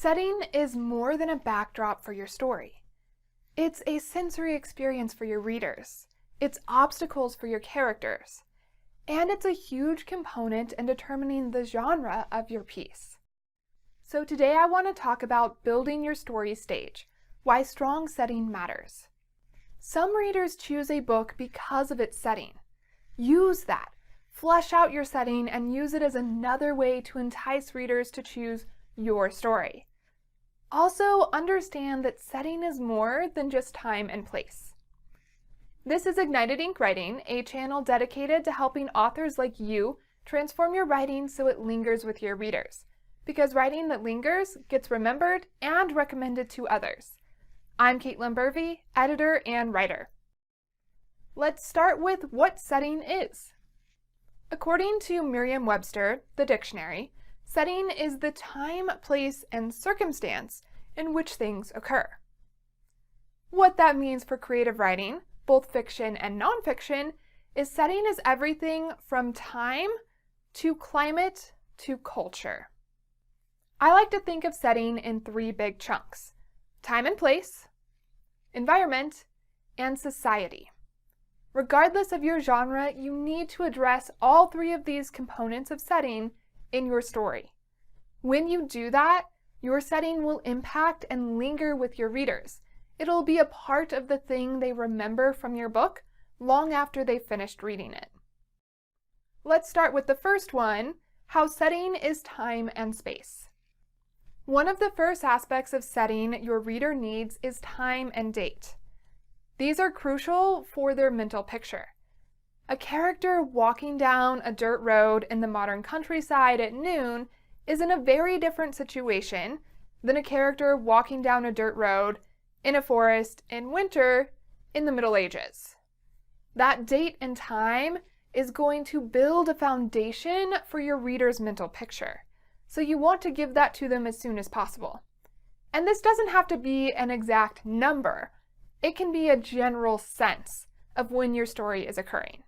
Setting is more than a backdrop for your story. It's a sensory experience for your readers. It's obstacles for your characters. And it's a huge component in determining the genre of your piece. So today I want to talk about building your story stage, why strong setting matters. Some readers choose a book because of its setting. Use that. Flesh out your setting and use it as another way to entice readers to choose your story. Also, understand that setting is more than just time and place. This is Ignited Ink Writing, a channel dedicated to helping authors like you transform your writing so it lingers with your readers. Because writing that lingers gets remembered and recommended to others. I'm Caitlin Burvey, editor and writer. Let's start with what setting is. According to Merriam-Webster, the dictionary, setting is the time, place, and circumstance in which things occur. What that means for creative writing, both fiction and nonfiction, is setting is everything from time to climate to culture. I like to think of setting in three big chunks: time and place, environment, and society. Regardless of your genre, you need to address all three of these components of setting in your story. When you do that, your setting will impact and linger with your readers. It'll be a part of the thing they remember from your book long after they've finished reading it. Let's start with the first one, how setting is time and space. One of the first aspects of setting your reader needs is time and date. These are crucial for their mental picture. A character walking down a dirt road in the modern countryside at noon is in a very different situation than a character walking down a dirt road in a forest in winter in the Middle Ages. That date and time is going to build a foundation for your reader's mental picture, so you want to give that to them as soon as possible. And this doesn't have to be an exact number. It can be a general sense of when your story is occurring.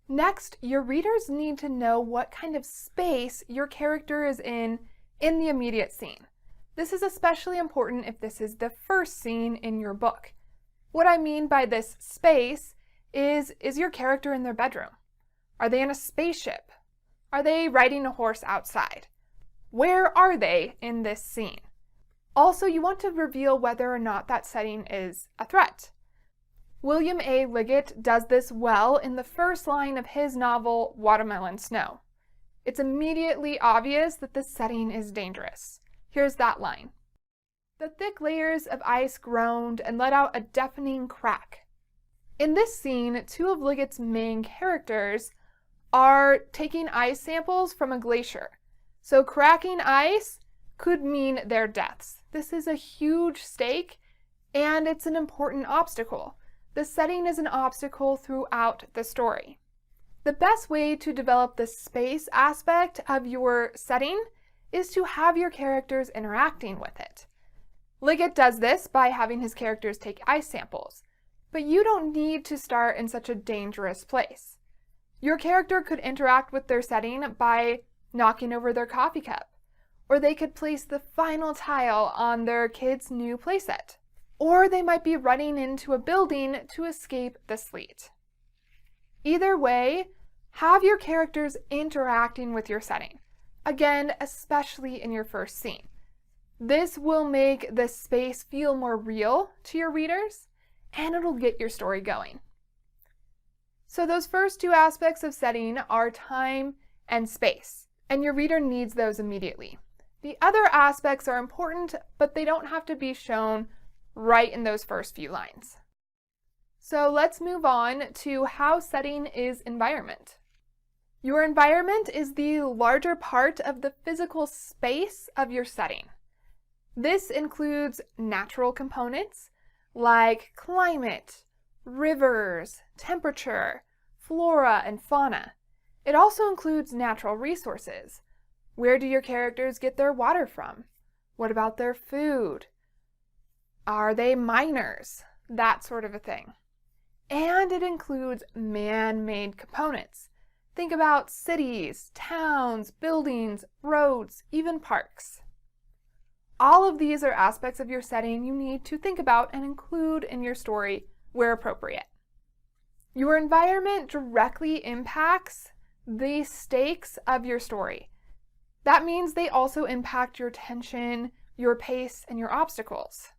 Next, your readers need to know what kind of space your character is in the immediate scene. This is especially important if this is the first scene in your book. What I mean by this space is your character in their bedroom? Are they in a spaceship? Are they riding a horse outside? Where are they in this scene? Also, you want to reveal whether or not that setting is a threat. William A. Liggett does this well in the first line of his novel, Watermelon Snow. It's immediately obvious that the setting is dangerous. Here's that line. The thick layers of ice groaned and let out a deafening crack. In this scene, two of Liggett's main characters are taking ice samples from a glacier. So cracking ice could mean their deaths. This is a huge stake, and it's an important obstacle. The setting is an obstacle throughout the story. The best way to develop the space aspect of your setting is to have your characters interacting with it. Liggett does this by having his characters take ice samples, but you don't need to start in such a dangerous place. Your character could interact with their setting by knocking over their coffee cup, or they could place the final tile on their kid's new playset. Or they might be running into a building to escape the sleet. Either way, have your characters interacting with your setting. Again, especially in your first scene. This will make the space feel more real to your readers, and it'll get your story going. So those first two aspects of setting are time and space, and your reader needs those immediately. The other aspects are important, but they don't have to be shown right in those first few lines. So let's move on to how setting is environment. Your environment is the larger part of the physical space of your setting. This includes natural components like climate, rivers, temperature, flora, and fauna. It also includes natural resources. Where do your characters get their water from? What about their food? Are they miners? That sort of a thing. And it includes man-made components. Think about cities, towns, buildings, roads, even parks. All of these are aspects of your setting you need to think about and include in your story where appropriate. Your environment directly impacts the stakes of your story. That means they also impact your tension, your pace, and your obstacles.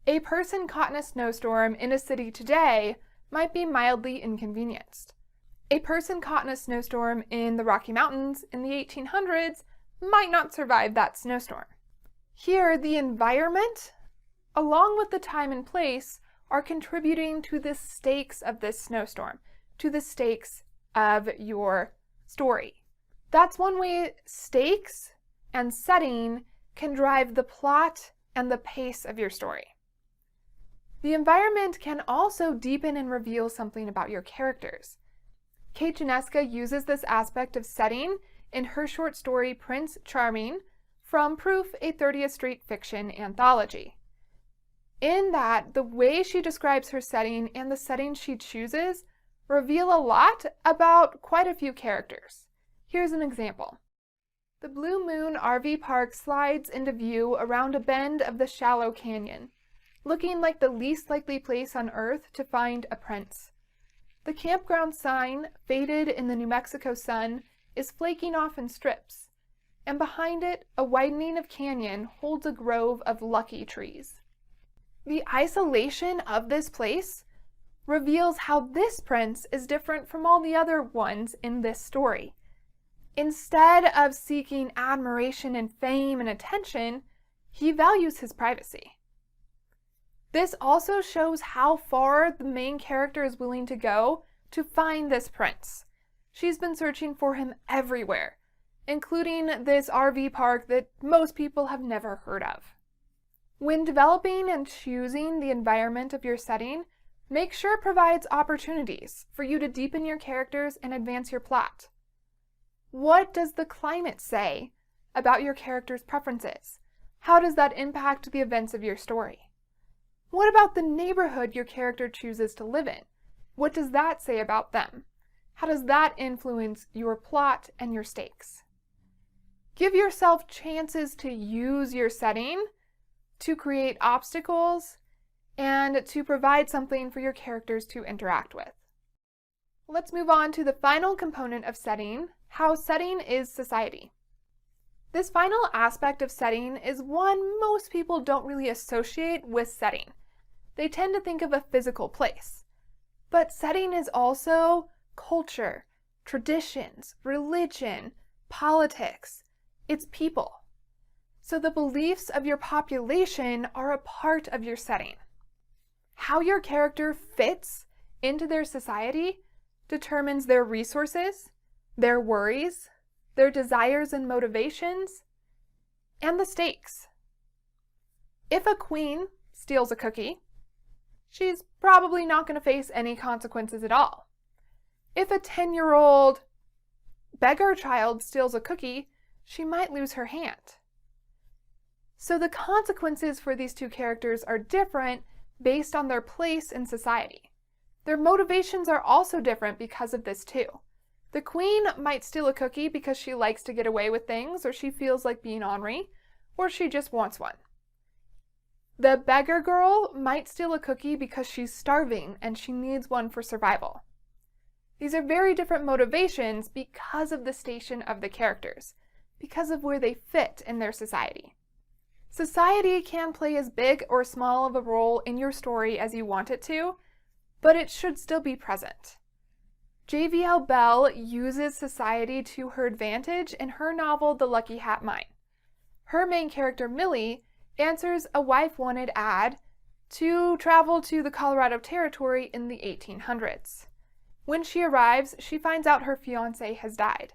A person caught in a snowstorm in a city today might be mildly inconvenienced. A person caught in a snowstorm in the Rocky Mountains in the 1800s might not survive that snowstorm. Here, the environment, along with the time and place, are contributing to the stakes of this snowstorm, to the stakes of your story. That's one way stakes and setting can drive the plot and the pace of your story. The environment can also deepen and reveal something about your characters. Kate Janeska uses this aspect of setting in her short story Prince Charming from Proof, a 30th Street fiction anthology. In that, the way she describes her setting and the setting she chooses reveal a lot about quite a few characters. Here's an example. The Blue Moon RV park slides into view around a bend of the shallow canyon, looking like the least likely place on Earth to find a prince. The campground sign, faded in the New Mexico sun, is flaking off in strips, and behind it, a widening of canyon holds a grove of lucky trees. The isolation of this place reveals how this prince is different from all the other ones in this story. Instead of seeking admiration and fame and attention, he values his privacy. This also shows how far the main character is willing to go to find this prince. She's been searching for him everywhere, including this RV park that most people have never heard of. When developing and choosing the environment of your setting, make sure it provides opportunities for you to deepen your characters and advance your plot. What does the climate say about your character's preferences? How does that impact the events of your story? What about the neighborhood your character chooses to live in? What does that say about them? How does that influence your plot and your stakes? Give yourself chances to use your setting to create obstacles and to provide something for your characters to interact with. Let's move on to the final component of setting, how setting is society. This final aspect of setting is one most people don't really associate with setting. They tend to think of a physical place. But setting is also culture, traditions, religion, politics. It's people. So the beliefs of your population are a part of your setting. How your character fits into their society determines their resources, their worries, their desires and motivations, and the stakes. If a queen steals a cookie, she's probably not going to face any consequences at all. If a 10-year-old beggar child steals a cookie, she might lose her hand. So the consequences for these two characters are different based on their place in society. Their motivations are also different because of this too. The queen might steal a cookie because she likes to get away with things, or she feels like being ornery, or she just wants one. The beggar girl might steal a cookie because she's starving and she needs one for survival. These are very different motivations because of the station of the characters, because of where they fit in their society. Society can play as big or small of a role in your story as you want it to, but it should still be present. J.V.L. Bell uses society to her advantage in her novel The Lucky Hat Mine. Her main character, Millie, answers a wife-wanted ad to travel to the Colorado Territory in the 1800s. When she arrives, she finds out her fiancé has died.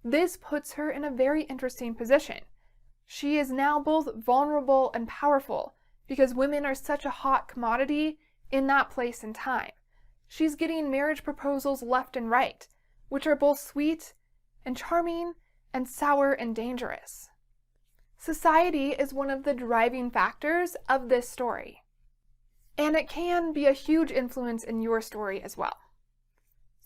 This puts her in a very interesting position. She is now both vulnerable and powerful because women are such a hot commodity in that place and time. She's getting marriage proposals left and right, which are both sweet and charming and sour and dangerous. Society is one of the driving factors of this story, and it can be a huge influence in your story as well.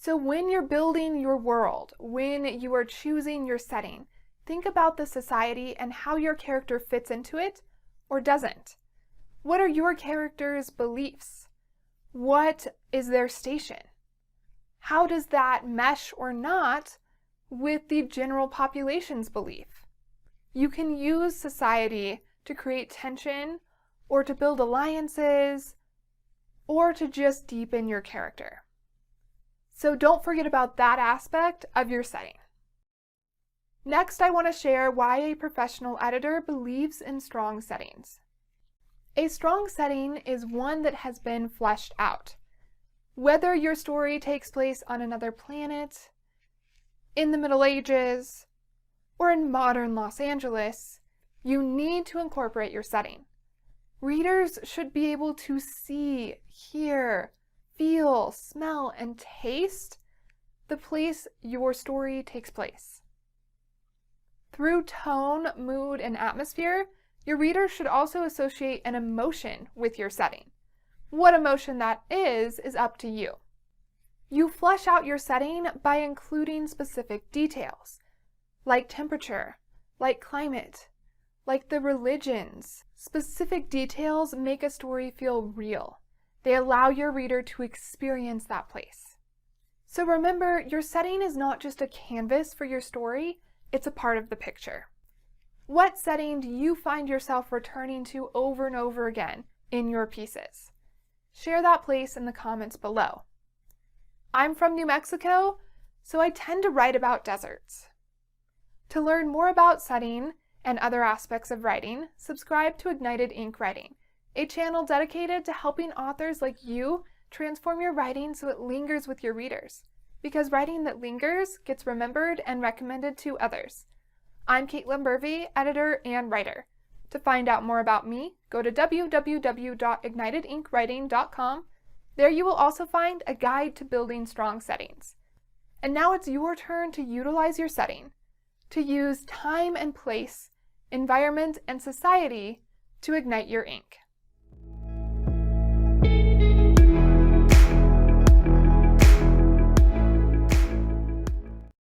So when you're building your world, when you are choosing your setting, think about the society and how your character fits into it or doesn't. What are your character's beliefs? What is their station? How does that mesh or not with the general population's belief? You can use society to create tension or to build alliances or to just deepen your character. So don't forget about that aspect of your setting. Next, I want to share why a professional editor believes in strong settings. A strong setting is one that has been fleshed out. Whether your story takes place on another planet, in the Middle Ages, or in modern Los Angeles, you need to incorporate your setting. Readers should be able to see, hear, feel, smell, and taste the place your story takes place. Through tone, mood, and atmosphere, your readers should also associate an emotion with your setting. What emotion that is up to you. You flesh out your setting by including specific details, like temperature, like climate, like the religions. Specific details make a story feel real. They allow your reader to experience that place. So remember, your setting is not just a canvas for your story, it's a part of the picture. What setting do you find yourself returning to over and over again in your pieces? Share that place in the comments below. I'm from New Mexico, so I tend to write about deserts. To learn more about setting and other aspects of writing, subscribe to Ignited Ink Writing, a channel dedicated to helping authors like you transform your writing so it lingers with your readers. Because writing that lingers gets remembered and recommended to others. I'm Caitlin Burvey, editor and writer. To find out more about me, go to www.ignitedinkwriting.com. There you will also find a guide to building strong settings. And now it's your turn to utilize your setting, to use time and place, environment and society to ignite your ink.